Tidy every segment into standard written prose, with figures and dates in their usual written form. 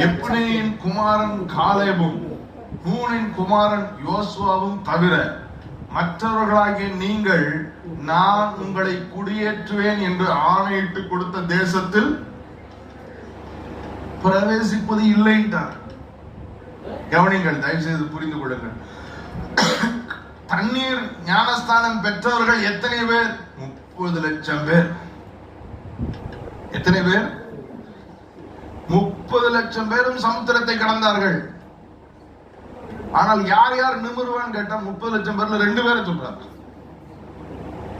எப்னேயின் குமாரன் காலேபும் நூனின் குமாரன் யோசுவாவும் தவிர மற்றவர்களாகிய நீங்கள் நான் உங்களை குடியேற்றுவேன் என்று ஆணையிட்டு கொடுத்த தேசத்தில் பிரவேசிப்பது இல்லை என்றார். கவனிங்கள், தயவு செய்து புரிந்து கொள்ளுங்கள். தண்ணீர் ஞானஸ்தானம் பெற்றவர்கள் எத்தனை பேர்? 30 லட்சம் பேர். எத்தனை பேர்? 30 லட்சம் பேரும் சமுத்திரத்தை கடந்தார்கள். ஆனால் யார் யார் நிமிர்வான்னு கேட்டா 30 லட்சம் பேர்ல 2 பேரை சொல்றாங்க.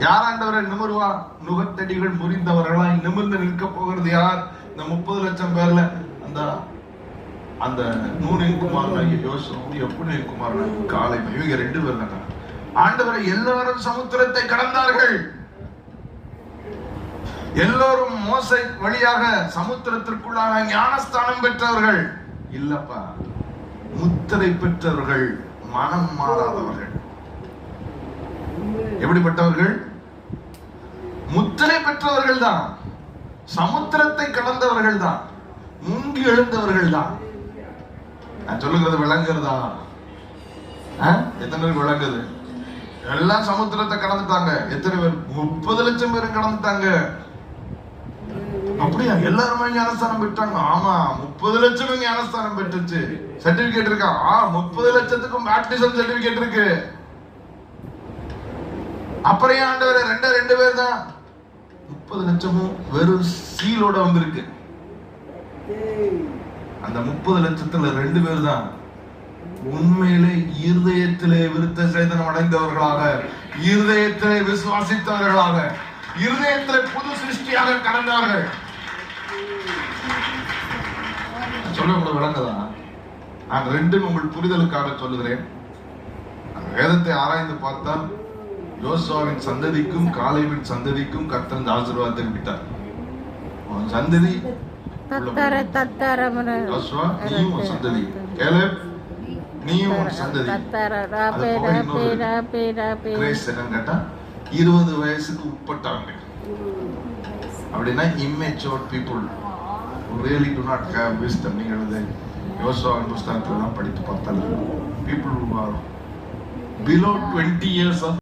யாராண்டவரை நிமிர்வா? நுகத்தடிகள் முறிந்தவர்களாய் நிமிர்ந்து நிற்க போகிறது யார்? இந்த 30 லட்சம் பேர்ல அந்த நூனின் குமாரனாகிய யோசுவாவும் எப்னேயின் குமாரனாகிய காலேபும், இவங்க 2 பேர் தான். ஆண்டவரை எல்லாரும் சமுத்திரத்தை கடந்தார்கள். எல்லோரும் மோசே வழியாக சமுத்திரத்திற்குள்ளாக ஞானஸ்தானம் பெற்றவர்கள் இல்லப்பா. முத்திரை பெற்றவர்கள், மனம் மாறாதவர்கள். எப்படிப்பட்டவர்கள்? முத்திரை பெற்றவர்கள் தான், சமுத்திரத்தை கடந்தவர்கள் தான், முங்கி எழுந்தவர்கள் தான். நான் சொல்லுகிறது விளங்குறதா? எத்தனை பேர் விளங்குது? எல்லாம் சமுத்திரத்தை கடந்துட்டாங்க. எத்தனை பேர்? 30 லட்சம் பேரும் கடந்துட்டாங்க. அப்படியா? எல்லாருமே ஞானஸ்தானம் பெற்றாங்க. ஆமா, 30 லட்சம் ஞானஸ்தானம் பெற்றுச்சு. சர்டிபிகேட் இருக்கா? 30 லட்சத்துக்கும் பேப்டிசம் சர்டிபிகேட் இருக்கு. அப்புறம் ஆண்டவரே 2 பேர் தான். 30 லட்சமும் வெறும் சீலோட வந்திருக்கு. அந்த 30 லட்சத்துல 2 பேர் தான் உண்மையிலே இருதயத்திலே விருத்த சேதனம் அடைந்தவர்களாக, இருதயத்திலே விசுவாசித்தவர்களாக, இருதயத்திலே புது சிருஷ்டியாக கடந்தார்கள். சொல்ல உங்களுக்கு விளங்குதா? நான் 2 உங்கள் புரிதலுக்காக சொல்லுகிறேன். வேதத்தை ஆராய்ந்து பார்த்தால் யோசுவாவின் சந்ததிக்கும் காலேபின் சந்ததிக்கும் கர்த்தர் ஆசீர்வாதத்தை விட்டார். சந்ததி யோசுவா, நீயும் ஒரு சந்ததி. காலேப், நீயும் ஒரு சந்ததி. கிரேஸ் என்னன்னு கேட்டா 20 வயசுக்கு உட்பட்டவங்க. அப்படின்னா immature people who really do not have wisdom. நீங்கள் யோசுவாவின் புஸ்தகத்துல தான் படித்து பார்த்தால் people who are below 20 years of